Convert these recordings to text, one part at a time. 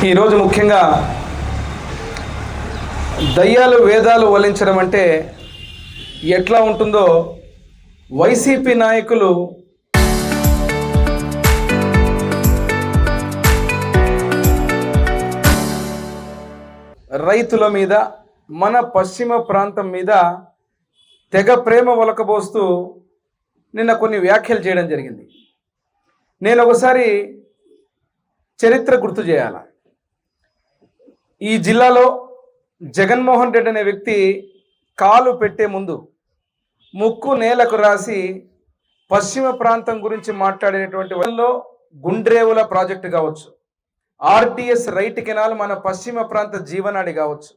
ఈరోజు ముఖ్యంగా దయ్యాలు వేదాలు వల్లించడం అంటే ఎట్లా ఉంటుందో వైసీపీ నాయకులు రైతుల మీద మన పశ్చిమ ప్రాంతం మీద తెగ ప్రేమ ఒలకబోస్తూ నిన్న కొన్ని వ్యాఖ్యలు చేయడం జరిగింది. నేను ఒకసారి చరిత్ర గుర్తు చేయాల. ఈ జిల్లాలో జగన్మోహన్ రెడ్డి అనే వ్యక్తి కాలు పెట్టే ముందు ముక్కు నేలకు రాసి పశ్చిమ ప్రాంతం గురించి మాట్లాడినటువంటి వాళ్ళలో గుండ్రేవుల ప్రాజెక్టు కావచ్చు, ఆర్టీఎస్ రైట్ కెనాల్ మన పశ్చిమ ప్రాంత జీవనాడి కావచ్చు,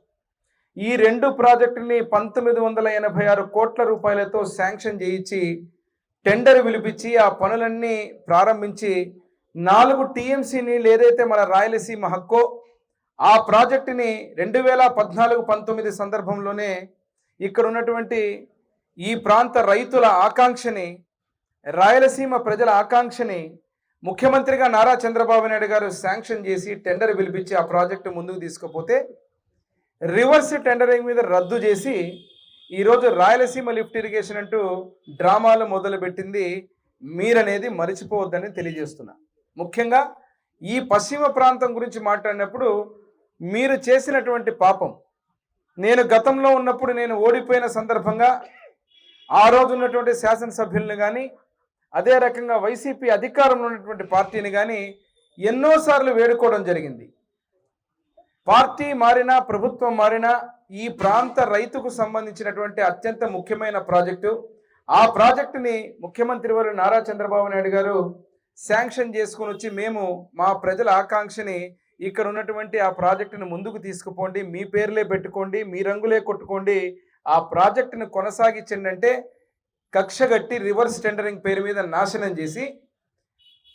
ఈ రెండు ప్రాజెక్టుని 1986 కోట్ల రూపాయలతో శాంక్షన్ చేయించి టెండర్ పిలిపించి ఆ పనులన్నీ ప్రారంభించి 4 టీఎంసీ నీళ్ళు ఏదైతే మన రాయలసీమ హక్కో ఆ ప్రాజెక్టుని 2014-19 సందర్భంలోనే ఇక్కడ ఉన్నటువంటి ఈ ప్రాంత రైతుల ఆకాంక్షని, రాయలసీమ ప్రజల ఆకాంక్షని ముఖ్యమంత్రిగా నారా చంద్రబాబు నాయుడు గారు శాంక్షన్ చేసి టెండర్ పిలిపించి ఆ ప్రాజెక్టు ముందుకు తీసుకుపోతే రివర్స్ టెండరింగ్ మీద రద్దు చేసి ఈరోజు రాయలసీమ లిఫ్ట్ ఇరిగేషన్ అంటూ డ్రామాలు మొదలుపెట్టింది మీరనేది మరిచిపోవద్దని తెలియజేస్తున్నా. ముఖ్యంగా ఈ పశ్చిమ ప్రాంతం గురించి మాట్లాడినప్పుడు మీరు చేసినటువంటి పాపం, నేను గతంలో ఉన్నప్పుడు నేను ఓడిపోయిన సందర్భంగా ఆ రోజు ఉన్నటువంటి శాసనసభ్యులను కానీ అదే రకంగా వైసీపీ అధికారంలో ఉన్నటువంటి పార్టీని కానీ ఎన్నోసార్లు వేడుకోవడం జరిగింది. పార్టీ మారినా ప్రభుత్వం మారినా ఈ ప్రాంత రైతుకు సంబంధించినటువంటి అత్యంత ముఖ్యమైన ప్రాజెక్టు, ఆ ప్రాజెక్టుని ముఖ్యమంత్రి వారు నారా చంద్రబాబు నాయుడు గారు శాంక్షన్ చేసుకుని వచ్చి మేము మా ప్రజల ఆకాంక్షని ఇక్కడ ఉన్నటువంటి ఆ ప్రాజెక్టును ముందుకు తీసుకుపోండి, మీ పేర్లే పెట్టుకోండి, మీ రంగులే కొట్టుకోండి, ఆ ప్రాజెక్టును కొనసాగించండి అంటే కక్షగట్టి రివర్స్ టెండరింగ్ పేరు మీద నాశనం చేసి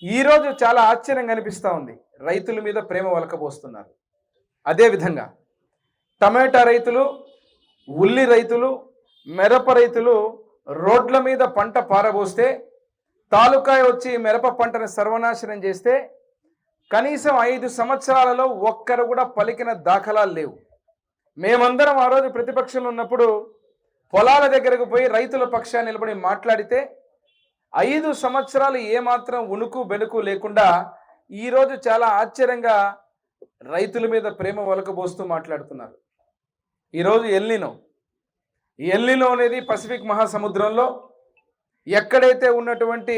ఈరోజు చాలా ఆశ్చర్యంగా అనిపిస్తూ ఉంది. రైతుల మీద ప్రేమ వలకబోస్తున్నారు. అదేవిధంగా టమాటా రైతులు, ఉల్లి రైతులు, మిరప రైతులు రోడ్ల మీద పంట పారబోస్తే తాలూకాయ వచ్చి మిరప పంటను సర్వనాశనం చేస్తే కనీసం 5 సంవత్సరాలలో ఒక్కరు కూడా పలికిన దాఖలాలు లేవు. మేమందరం ఆ రోజు ప్రతిపక్షంలో ఉన్నప్పుడు పొలాల దగ్గరకు పోయి రైతుల పక్షాన్ని నిలబడి మాట్లాడితే 5 సంవత్సరాలు ఏమాత్రం ఉణుకు బెనుకు లేకుండా ఈరోజు చాలా ఆశ్చర్యంగా రైతుల మీద ప్రేమ ఒలకబోస్తూ మాట్లాడుతున్నారు. ఈరోజు ఎల్నినో అనేది పసిఫిక్ మహాసముద్రంలో ఎక్కడైతే ఉన్నటువంటి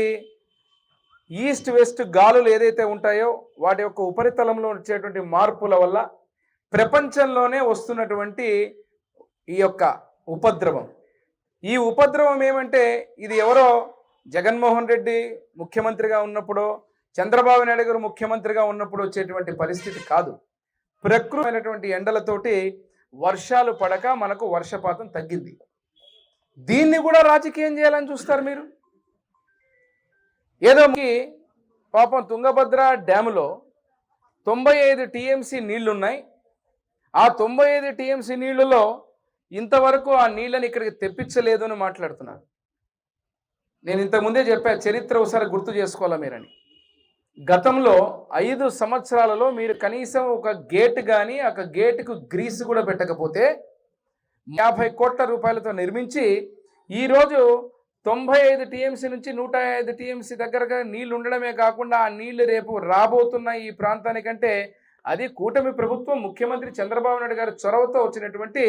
ఈస్ట్ వెస్ట్ గాలులు ఏదైతే ఉంటాయో వాటి యొక్క ఉపరితలంలో వచ్చేటువంటి మార్పుల వల్ల ప్రపంచంలోనే వస్తున్నటువంటి ఈ యొక్క ఉపద్రవం. ఈ ఉపద్రవం ఏమంటే ఇది ఎవరో జగన్మోహన్ రెడ్డి ముఖ్యమంత్రిగా ఉన్నప్పుడు, చంద్రబాబు నాయుడు గారు ముఖ్యమంత్రిగా ఉన్నప్పుడు వచ్చేటువంటి పరిస్థితి కాదు. ప్రకృతి ఎండలతోటి వర్షాలు పడక మనకు వర్షపాతం తగ్గింది. దీన్ని కూడా రాజకీయం చేయాలని చూస్తారు మీరు. ఏదో పాపం తుంగభద్ర డ్యాములో 95 టీఎంసీ నీళ్లున్నాయి. ఆ 95 టీఎంసీ నీళ్లలో ఇంతవరకు ఆ నీళ్ళని ఇక్కడికి తెప్పించలేదు అని మాట్లాడుతున్నారు. నేను ఇంతకుముందే చెప్పా, చరిత్ర ఒకసారి గుర్తు చేసుకోవాలా మీరని. గతంలో 5 సంవత్సరాలలో మీరు కనీసం ఒక గేట్ కానీ ఒక గేటుకు గ్రీస్ కూడా పెట్టకపోతే 50 కోట్ల రూపాయలతో నిర్మించి ఈరోజు 95 టీఎంసీ నుంచి 105 టీఎంసీ దగ్గరగా నీళ్లు ఉండడమే కాకుండా ఆ నీళ్లు రేపు రాబోతున్న ఈ ప్రాంతానికంటే అది కూటమి ప్రభుత్వం ముఖ్యమంత్రి చంద్రబాబు నాయుడు గారి చొరవతో వచ్చినటువంటి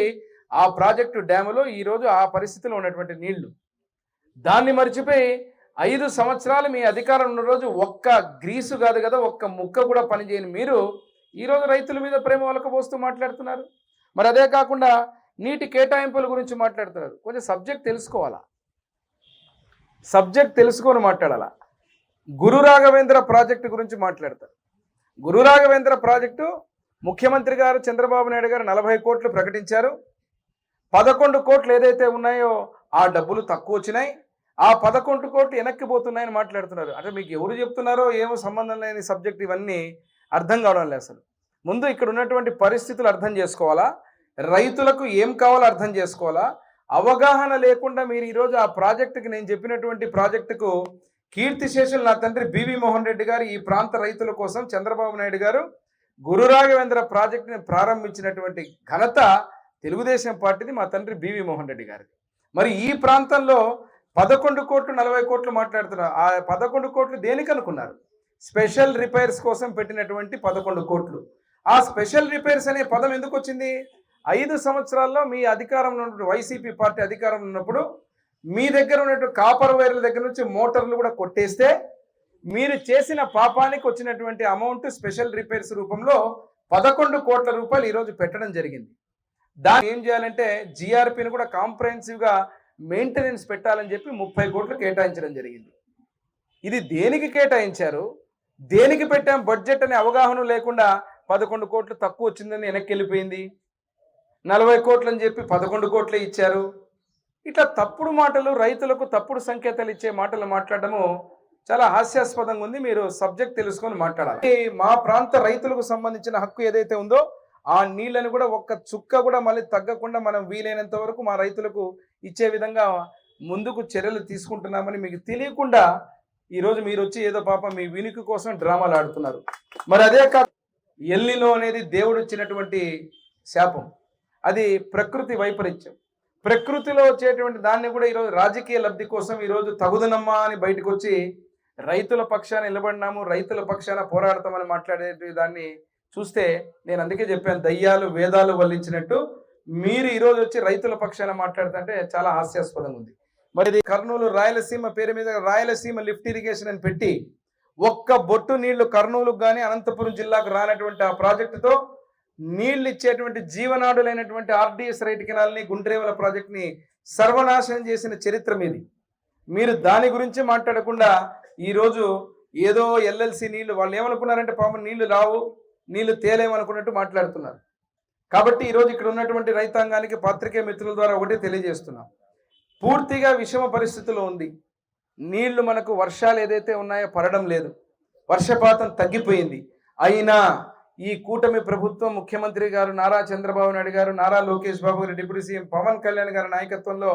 ఆ ప్రాజెక్టు డ్యాములో ఈరోజు ఆ పరిస్థితిలో ఉన్నటువంటి నీళ్లు, దాన్ని మర్చిపోయి 5 సంవత్సరాలు మీ అధికారం ఉన్న రోజు ఒక్క గ్రీసు కాదు కదా, ఒక్క ముక్క కూడా పనిచేయని మీరు ఈరోజు రైతుల మీద ప్రేమ ఒలకబోస్తూ మాట్లాడుతున్నారు. మరి అదే కాకుండా నీటి కేటాయింపుల గురించి మాట్లాడుతున్నారు. కొంచెం సబ్జెక్ట్ తెలుసుకోవాలా, సబ్జెక్ట్ తెలుసుకొని మాట్లాడాలా. గురు రాఘవేంద్ర ప్రాజెక్టు గురించి మాట్లాడతారు. గురు రాఘవేంద్ర ప్రాజెక్టు ముఖ్యమంత్రి గారు చంద్రబాబు నాయుడు గారు 40 కోట్లు ప్రకటించారు. 11 కోట్లు ఏదైతే ఉన్నాయో ఆ డబ్బులు తక్కువ వచ్చినాయి. ఆ 11 కోట్లు వెనక్కిపోతున్నాయని మాట్లాడుతున్నారు. అంటే మీకు ఎవరు చెప్తున్నారో ఏమో సంబంధం లేని సబ్జెక్ట్, ఇవన్నీ అర్థం కావడం లేదు. అసలు ముందు ఇక్కడ ఉన్నటువంటి పరిస్థితులు అర్థం చేసుకోవాలా, రైతులకు ఏం కావాలో అర్థం చేసుకోవాలా. అవగాహన లేకుండా మీరు ఈరోజు ఆ ప్రాజెక్టుకి, నేను చెప్పినటువంటి ప్రాజెక్టుకు కీర్తిశేషులు నా తండ్రి బివి మోహన్ రెడ్డి గారు ఈ ప్రాంత రైతుల కోసం చంద్రబాబు నాయుడు గారు గురు రాఘవేంద్ర ప్రాజెక్టుని ప్రారంభించినటువంటి ఘనత తెలుగుదేశం పార్టీది, మా తండ్రి బివి మోహన్ రెడ్డి గారిది. మరి ఈ ప్రాంతంలో 11 కోట్లు 40 కోట్లు మాట్లాడుతున్నారు. ఆ 11 కోట్లు దేనికి అనుకున్నారు? స్పెషల్ రిపేర్స్ కోసం పెట్టినటువంటి 11 కోట్లు. ఆ స్పెషల్ రిపేర్స్ అనే పదం ఎందుకు వచ్చింది? 5 సంవత్సరాల్లో మీ అధికారంలో ఉన్నటువంటి వైసీపీ పార్టీ అధికారంలో ఉన్నప్పుడు మీ దగ్గర ఉన్నటువంటి కాపర్ వైర్ల దగ్గర నుంచి మోటార్లు కూడా కొట్టేస్తే మీరు చేసిన పాపానికి వచ్చినటువంటి అమౌంట్ స్పెషల్ రిపేర్స్ రూపంలో 11 కోట్ల రూపాయలు ఈరోజు పెట్టడం జరిగింది. దాన్ని ఏం చేయాలంటే జిఆర్పిని కూడా కాంప్రహెన్సివ్గా మెయింటెనెన్స్ పెట్టాలని చెప్పి 30 కోట్లు కేటాయించడం జరిగింది. ఇది దేనికి కేటాయించారు, దేనికి పెట్టాం బడ్జెట్ అనే అవగాహన లేకుండా 11 కోట్లు తక్కువ వచ్చిందని వెనక్కి వెళ్ళిపోయింది. 40 కోట్లు అని చెప్పి 11 కోట్లే ఇచ్చారు. ఇట్లా తప్పుడు మాటలు, రైతులకు తప్పుడు సంకేతాలు ఇచ్చే మాటలు మాట్లాడటము చాలా హాస్యాస్పదంగా ఉంది. మీరు సబ్జెక్ట్ తెలుసుకొని మాట్లాడాలి. మా ప్రాంత రైతులకు సంబంధించిన హక్కు ఏదైతే ఉందో ఆ నీళ్లను కూడా ఒక్క చుక్క కూడా మళ్ళీ తగ్గకుండా మనం వీలైనంత వరకు మా రైతులకు ఇచ్చే విధంగా ముందుకు చర్యలు తీసుకుంటున్నామని మీకు తెలియకుండా ఈరోజు మీరు వచ్చి ఏదో పాపం మీ వినికి కోసం డ్రామాలు ఆడుతున్నారు. మరి అదే కాదు, ఎల్నినో అనేది దేవుడు ఇచ్చినటువంటి శాపం, అది ప్రకృతి వైపరీత్యం. ప్రకృతిలో వచ్చేటువంటి దాన్ని కూడా ఈరోజు రాజకీయ లబ్ధి కోసం ఈరోజు తగుదనమ్మా అని బయటకు వచ్చి రైతుల పక్షాన నిలబడినాము, రైతుల పక్షాన పోరాడతామని మాట్లాడే దాన్ని చూస్తే నేను అందుకే చెప్పాను, దయ్యాలు వేదాలు వల్లించినట్టు మీరు ఈరోజు వచ్చి రైతుల పక్షాన మాట్లాడుతుంటే చాలా హాస్యాస్పదంగా ఉంది. మరి ఇది కర్నూలు రాయలసీమ పేరు మీద రాయలసీమ లిఫ్ట్ ఇరిగేషన్ అని పెట్టి ఒక్క బొట్టు నీళ్లు కర్నూలుకు కానీ అనంతపురం జిల్లాకు రానటువంటి ఆ ప్రాజెక్టుతో నీళ్లు ఇచ్చేటువంటి జీవనాడులైనటువంటి ఆర్డీఎస్ రైట్ కెనాల్ని, గుండ్రేవల ప్రాజెక్ట్ని సర్వనాశనం చేసిన చరిత్ర మీది. మీరు దాని గురించి మాట్లాడకుండా ఈరోజు ఏదో ఎల్ఎల్సి నీళ్లు, వాళ్ళు ఏమనుకున్నారంటే పాపం నీళ్లు రావు, నీళ్లు తేలేమనుకున్నట్టు మాట్లాడుతున్నారు. కాబట్టి ఈరోజు ఇక్కడ ఉన్నటువంటి రైతాంగానికి పాత్రికేయ మిత్రుల ద్వారా ఒకటే తెలియజేస్తున్నాం, పూర్తిగా విషమ పరిస్థితిలో ఉంది. నీళ్లు మనకు వర్షాలు ఏదైతే ఉన్నాయో పడడం లేదు, వర్షపాతం తగ్గిపోయింది. అయినా ఈ కూటమి ప్రభుత్వం, ముఖ్యమంత్రి గారు నారా చంద్రబాబు నాయుడు గారు, నారా లోకేష్ బాబు గారు, డిప్యూటీ సీఎం పవన్ కళ్యాణ్ గారి నాయకత్వంలో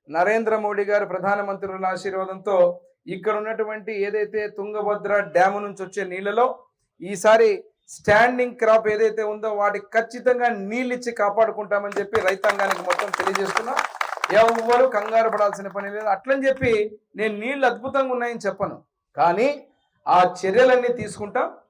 నరేంద్ర మోడీ గారు ప్రధానమంత్రుల ఆశీర్వాదంతో ఇక్కడ ఉన్నటువంటి ఏదైతే తుంగభద్ర డ్యాము నుంచి వచ్చే నీళ్లలో ఈసారి స్టాండింగ్ క్రాప్ ఏదైతే ఉందో వాటికి ఖచ్చితంగా నీళ్ళు ఇచ్చి కాపాడుకుంటామని చెప్పి రైతాంగానికి మొత్తం తెలియజేస్తున్నా. ఎవ్వరు కంగారు పడాల్సిన పని లేదు. అట్లని చెప్పి నేను నీళ్లు అద్భుతంగా ఉన్నాయని చెప్పను, కానీ ఆ చర్యలన్నీ తీసుకుంటాం.